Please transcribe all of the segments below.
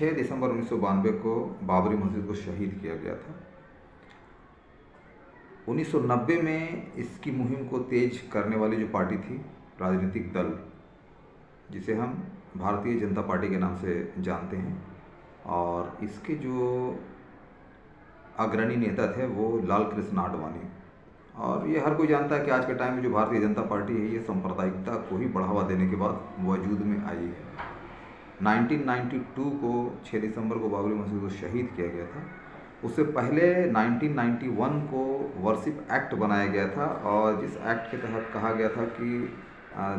6 दिसंबर 1992 को बाबरी मस्जिद को शहीद किया गया था। 1990 में इसकी मुहिम को तेज करने वाली जो पार्टी थी, राजनीतिक दल, जिसे हम भारतीय जनता पार्टी के नाम से जानते हैं, और इसके जो अग्रणी नेता थे वो लाल कृष्ण आडवाणी। और ये हर कोई जानता है कि आज के टाइम में जो भारतीय जनता पार्टी है, ये सांप्रदायिकता को ही बढ़ावा देने के बाद वजूद में आई है। 1992 को 6 दिसंबर को बाबरी मस्जिद को शहीद किया गया था। उससे पहले 1991 को वर्शिप एक्ट बनाया गया था, और जिस एक्ट के तहत कहा गया था कि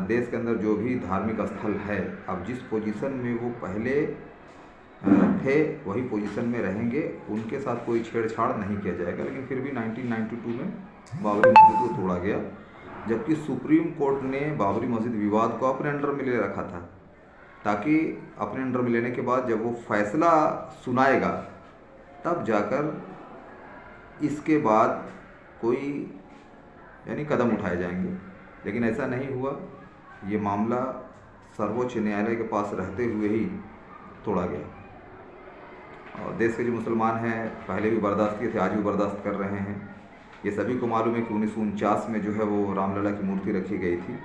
देश के अंदर जो भी धार्मिक स्थल है, अब जिस पोजीशन में वो पहले थे वही पोजीशन में रहेंगे, उनके साथ कोई छेड़छाड़ नहीं किया जाएगा। लेकिन फिर भी 1992 में बाबरी मस्जिद को तोड़ा गया, जबकि सुप्रीम कोर्ट ने बाबरी मस्जिद विवाद को अपने अंडर में ले रखा था, ताकि अपने अंडर में लेने के बाद जब वो फैसला सुनाएगा तब जाकर इसके बाद कोई कदम उठाए जाएंगे। लेकिन ऐसा नहीं हुआ। ये मामला सर्वोच्च न्यायालय के पास रहते हुए ही तोड़ा गया। और देश के जो मुसलमान हैं पहले भी बर्दाश्त किए थे, आज भी बर्दाश्त कर रहे हैं। ये सभी को मालूम है कि 1949 में जो है वो रामलला की मूर्ति रखी गई थी।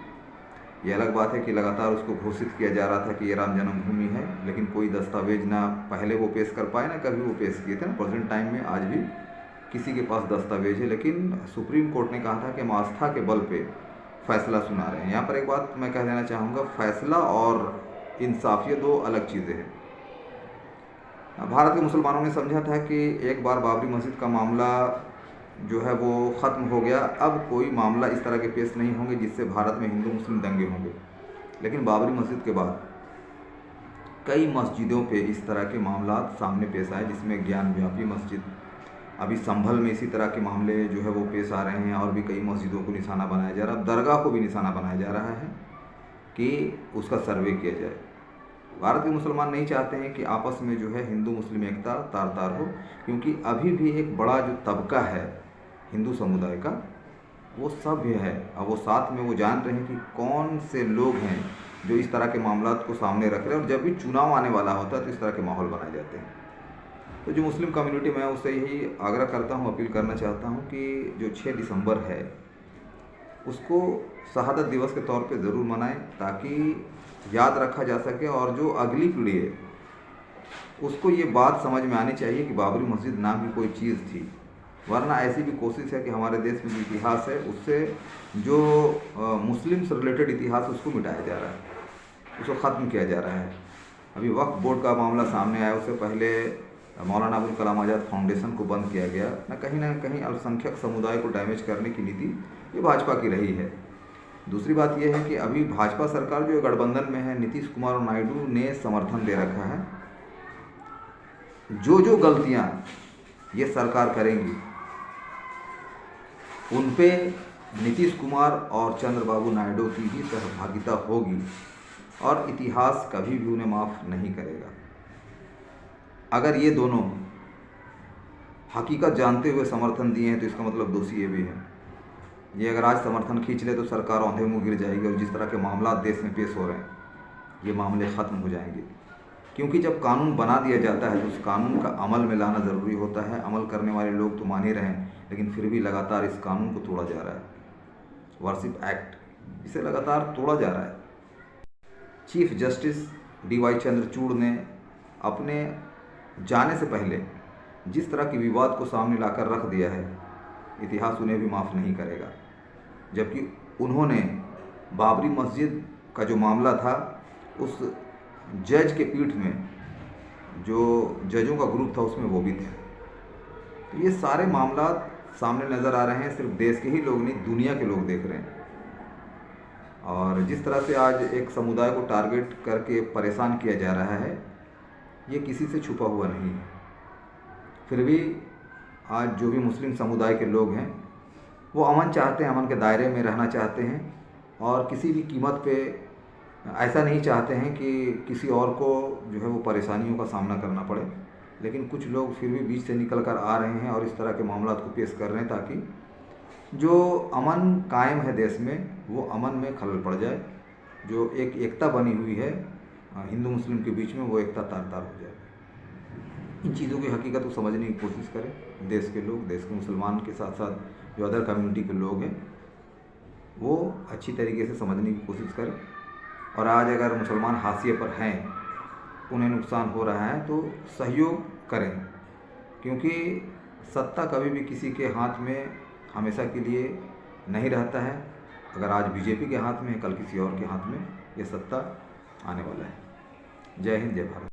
ये अलग बात है कि लगातार उसको घोषित किया जा रहा था कि ये राम जन्मभूमि है, लेकिन कोई दस्तावेज ना पहले वो पेश कर पाए, ना कभी वो पेश किए थे। ना प्रेजेंट टाइम में आज भी किसी के पास दस्तावेज है, लेकिन सुप्रीम कोर्ट ने कहा था कि हम आस्था के बल पे फैसला सुना रहे हैं। यहाँ पर एक बात मैं कह देना चाहूँगा, फैसला और इंसाफ ये दो अलग चीज़ें हैं। भारत के मुसलमानों ने समझा था कि एक बार बाबरी मस्जिद का मामला जो है वो ख़त्म हो गया, अब कोई मामला इस तरह के पेश नहीं होंगे जिससे भारत में हिंदू मुस्लिम दंगे होंगे। लेकिन बाबरी मस्जिद के बाद कई मस्जिदों पे इस तरह के मामला सामने पेश आए, जिसमें ज्ञान व्यापी मस्जिद, अभी संभल में इसी तरह के मामले जो है वो पेश आ रहे हैं, और भी कई मस्जिदों को निशाना बनाया जा रहा है। अब दरगाह को भी निशाना बनाया जा रहा है कि उसका सर्वे किया जाए। भारत के मुसलमान नहीं चाहते हैं कि आपस में जो है हिंदू मुस्लिम एकता तार तार हो, क्योंकि अभी भी एक बड़ा जो तबका है हिंदू समुदाय का वो सभ्य है, और वो साथ में वो जान रहे हैं कि कौन से लोग हैं जो इस तरह के मामला को सामने रख रहे हैं। और जब भी चुनाव आने वाला होता है तो इस तरह के माहौल बनाए जाते हैं। तो जो मुस्लिम कम्युनिटी में उससे यही आग्रह करता हूँ, अपील करना चाहता हूँ कि जो 6 दिसंबर है उसको शहादत दिवस के तौर पे ज़रूर मनाएं, ताकि याद रखा जा सके, और जो अगली पीढ़ी है उसको ये बात समझ में आनी चाहिए कि बाबरी मस्जिद नाम की कोई चीज़ थी। वरना ऐसी भी कोशिश है कि हमारे देश में जो इतिहास है उससे जो मुस्लिम से रिलेटेड इतिहास उसको मिटाया जा रहा है, उसको ख़त्म किया जा रहा है। अभी वक्फ बोर्ड का मामला सामने आया, उससे पहले मौलाना अबुल कलाम आज़ाद फाउंडेशन को बंद किया गया। ना कहीं अल्पसंख्यक समुदाय को डैमेज करने की नीति ये भाजपा की रही है। दूसरी बात यह है कि अभी भाजपा सरकार जो गठबंधन में है, नीतीश कुमार और नायडू ने समर्थन दे रखा है। जो गलतियां ये सरकार करेंगी उन पे नीतीश कुमार और चंद्रबाबू नायडू की भी सहभागिता होगी, और इतिहास कभी भी उन्हें माफ़ नहीं करेगा। अगर ये दोनों हकीकत जानते हुए समर्थन दिए हैं तो इसका मतलब दोषी ये भी है। ये अगर आज समर्थन खींच ले तो सरकार औंधे मुँह गिर जाएगी, और जिस तरह के मामला देश में पेश हो रहे हैं ये मामले ख़त्म हो जाएंगे। क्योंकि जब कानून बना दिया जाता है तो उस कानून का अमल में लाना ज़रूरी होता है। अमल करने वाले लोग तो मान ही रहे हैं, लेकिन फिर भी लगातार इस कानून को तोड़ा जा रहा है। वर्शिप एक्ट, इसे लगातार तोड़ा जा रहा है। चीफ जस्टिस DY चंद्रचूड़ ने अपने जाने से पहले जिस तरह के विवाद को सामने लाकर रख दिया है, इतिहास उन्हें भी माफ़ नहीं करेगा। जबकि उन्होंने बाबरी मस्जिद का जो मामला था, उस जज के पीठ में जो जजों का ग्रुप था उसमें वो भी थे। तो ये सारे मामला सामने नज़र आ रहे हैं, सिर्फ देश के ही लोग नहीं, दुनिया के लोग देख रहे हैं। और जिस तरह से आज एक समुदाय को टारगेट करके परेशान किया जा रहा है, ये किसी से छुपा हुआ नहीं है। फिर भी आज जो भी मुस्लिम समुदाय के लोग हैं वो अमन चाहते हैं, अमन के दायरे में रहना चाहते हैं, और किसी भी कीमत पे ऐसा नहीं चाहते हैं कि किसी और को जो है वो परेशानियों का सामना करना पड़े। लेकिन कुछ लोग फिर भी बीच से निकल कर आ रहे हैं और इस तरह के मामला को पेश कर रहे हैं, ताकि जो अमन कायम है देश में वो अमन में खलल पड़ जाए। जो एक एकता बनी हुई है हिंदू मुस्लिम के बीच में, वो एकता तार तार हो जाए। इन चीज़ों की हकीकत को समझने की कोशिश करें। देश के लोग, देश के मुसलमान के साथ साथ जो अदर कम्युनिटी के लोग हैं वो अच्छी तरीके से समझने की कोशिश करें। और आज अगर मुसलमान हाशिए पर हैं, उन्हें नुकसान हो रहा है तो सहयोग करें, क्योंकि सत्ता कभी भी किसी के हाथ में हमेशा के लिए नहीं रहता है। अगर आज बीजेपी के हाथ में है, कल किसी और के हाथ में ये सत्ता आने वाला है। जय हिंद, जय भारत।